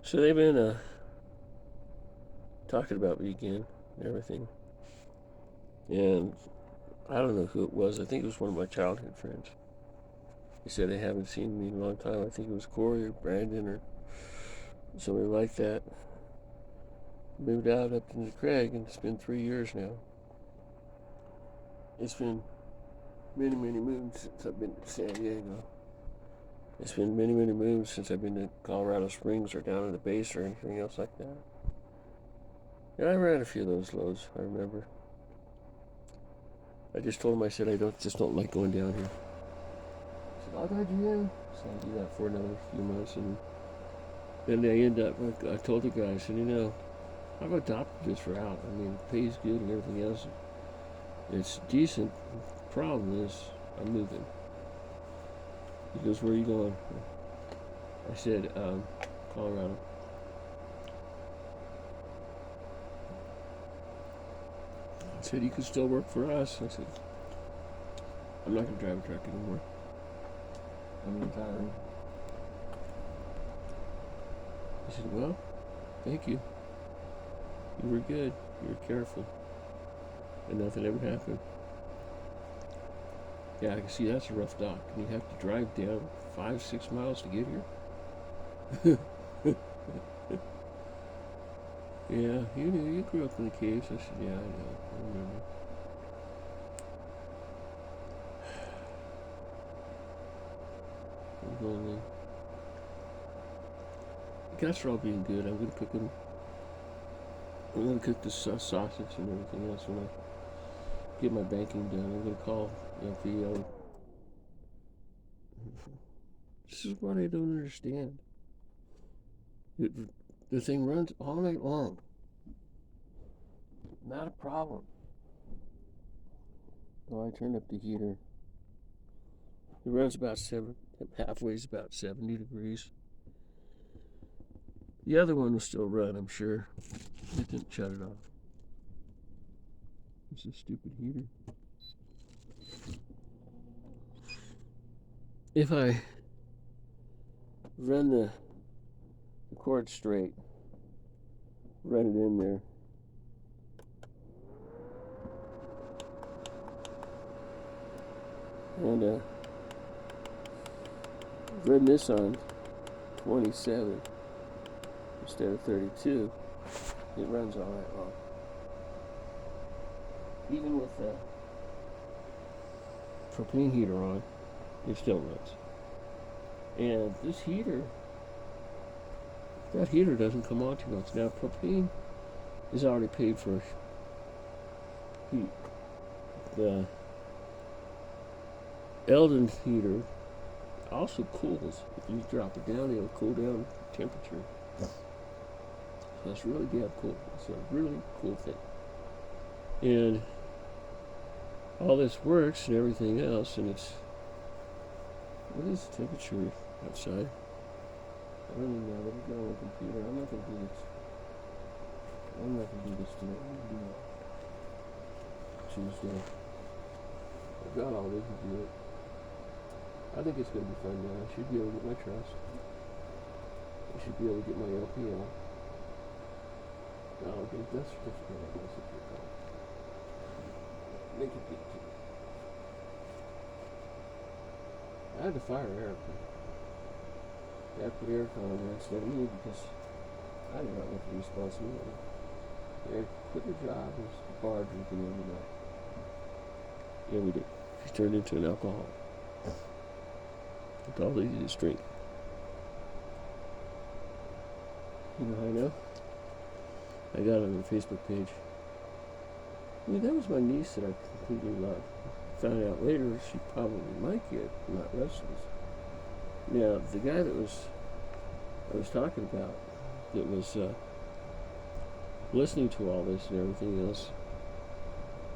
So they've been talking about me again and everything. And I don't know who it was. I think it was one of my childhood friends. They said they haven't seen me in a long time. I think it was Corey or Brandon or somebody like that. Moved out up into Craig, and it's been 3 years now. It's been many, many moons since I've been to San Diego. It's been many, many moons since I've been to Colorado Springs or down in the base or anything else like that. And I ran a few of those loads, I remember. I just told him, I said, I don't like going down here. He said, I'll guide you in. So I do that for another few months, and then I end up, I told the guy, I said, I've adopted this route. I mean, it pays good and everything else. It's decent. Problem is, I'm moving. He goes, where are you going? I said, Colorado. I said, you can still work for us. I said, I'm not going to drive a truck anymore. I'm retiring. He said, well, thank you. You were good. You were careful. And nothing ever happened. Yeah, I can see that's a rough dock. And you have to drive down 5, 6 miles to get here. Yeah, you grew up in the caves. I said, yeah, I know. I remember. I'm lonely. The cats are all being good. I'm gonna cook them. I'm gonna cook the sausage and everything else when I get my banking done. I'm gonna call FEO. This is what I don't understand. It, the thing runs all night long. Not a problem. Oh, I turned up the heater. It runs about halfway is about 70 degrees. The other one will still run, I'm sure. It didn't shut it off. It's a stupid heater. If I run the cord straight, run it in there, and run this on 27 instead of 32, it runs all night long. Even with the propane heater on, it still runs. And this heater, that heater doesn't come on too much. Now, propane is already paid for heat. The Eldon heater also cools. If you drop it down, it'll cool down temperature. So it's really damn cool. It's a really cool thing. And all this works and everything else, and it's, what is the temperature outside? I don't even know. Let me get on the computer. I'm not going to do this. I'm not going to do this today. I'm going to do it Tuesday. I've got all day to do it. I think it's going to be fun now. I should be able to get my trust. I should be able to get my LPL. I'll get a death certificate, I guess, if you're called. Make it big too. I had to fire Eric. I put Eric on there instead of me because I did not want the responsibility. Eric quit her job as a bar drinking every night. Every day. She turned into an alcoholic. That's all they did is drink. You know how I know? I got it on her Facebook page. I mean, that was my niece that I completely loved. Found out later she probably my kid, not Leslie's. Now, the guy that I was talking about, that was listening to all this and everything else,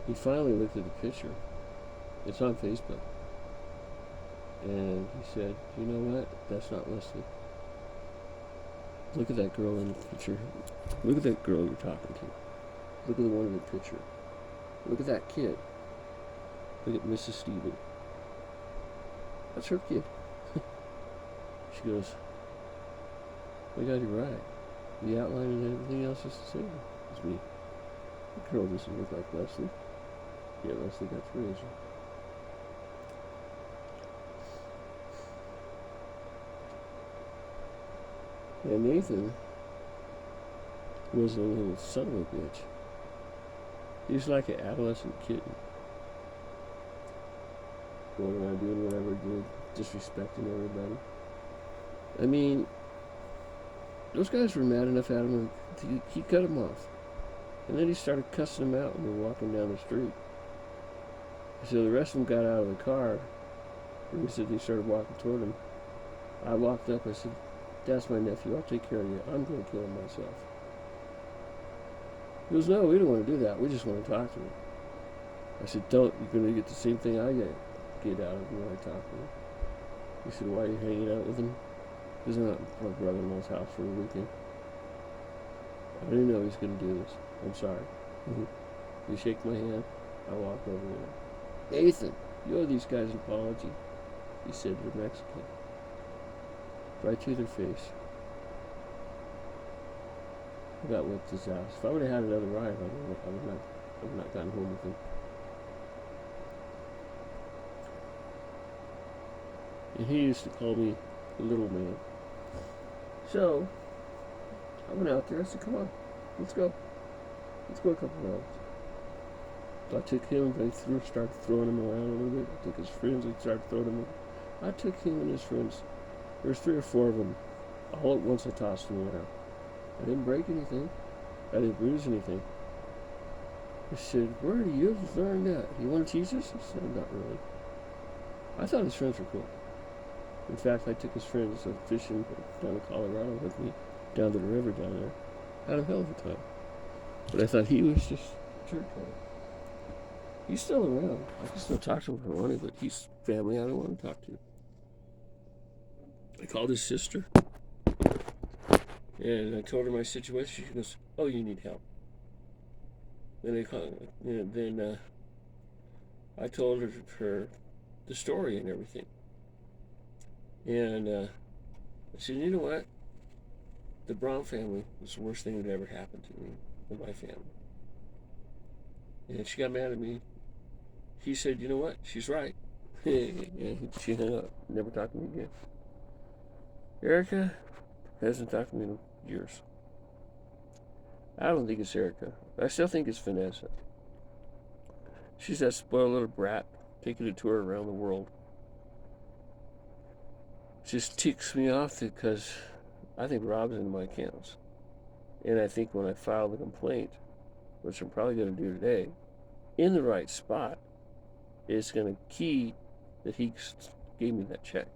he finally looked at the picture. It's on Facebook. And he said, you know what? That's not Leslie. Look at that girl in the picture. Look at that girl you're talking to. Look at the one in the picture. Look at that kid. Look at Mrs. Steven. That's her kid. She goes, my God, you're right. The outline and everything else is the same as me. The girl doesn't look like Leslie. Yeah, Leslie got Fraser. And Nathan was a little son of a bitch. He was like an adolescent kitten. Going around doing whatever he did, disrespecting everybody. I mean, those guys were mad enough at him, he cut him off. And then he started cussing them out when they were walking down the street. So the rest of them got out of the car, and he said they started walking toward him. I walked up, I said, "That's my nephew, I'll take care of you. I'm going to kill him myself." He goes, "No, we don't want to do that. We just want to talk to him." I said, "Don't. You're going to get the same thing I get out of him when I talk to him." He said, "Why are you hanging out with him?" Because I'm at my brother-in-law's house for the weekend. I didn't know he was going to do this. I'm sorry. You shake my hand, I walk over there. "Nathan, you owe these guys an apology," he said to the Mexican. Right to their face. I got whipped his ass. If I would have had another ride, I would not gotten home with him. And he used to call me little man. So, I went out there. I said, "Come on, let's go. Let's go a couple rounds." So I took him, they started throwing him around a little bit. I took his friends, they started throwing him around. I took him and his friends. There's 3 or 4 of them. All at once I tossed them around. I didn't break anything. I didn't bruise anything. He said, "Where do you learn that? You want to teach us?" I said, "Not really." I thought his friends were cool. In fact, I took his friends fishing down in Colorado with me, down to the river down there. Had a hell of a time. But I thought he was just a jerk. He's still around. I can still talk to him if I wanted, but he's family I don't want to talk to. I called his sister, and I told her my situation. She goes, "Oh, you need help." Then I told her the story and everything. And I said, "You know what? The Brown family was the worst thing that ever happened to me and my family." And she got mad at me. He said, "You know what? She's right." And she hung up. Never talked to me again. Erica hasn't talked to me in years. I don't think it's Erica. I still think it's Vanessa. She's that spoiled little brat taking a tour around the world. Just ticks me off because I think Rob's in my accounts. And I think when I file the complaint, which I'm probably going to do today, in the right spot, it's going to key that he gave me that check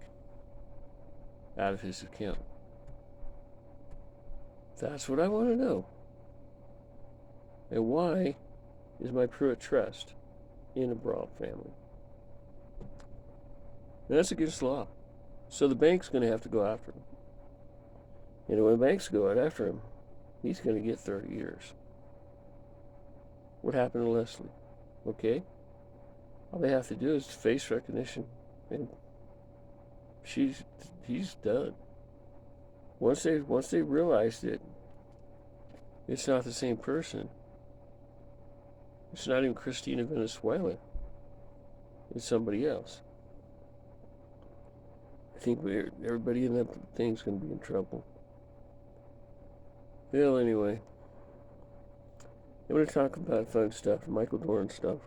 out of his account. That's what I want to know. And why is my Pruitt trust in a Brawl family? And that's against the law. So the bank's going to have to go after him. And when the bank's going after him, he's going to get 30 years. What happened to Leslie? Okay? All they have to do is face recognition, and he's done. Once they realize that it's not the same person, it's not even Christina Venezuela, it's somebody else. I think everybody in that thing's going to be in trouble. Well, anyway, I'm going to talk about fun stuff, Michael Dorn stuff.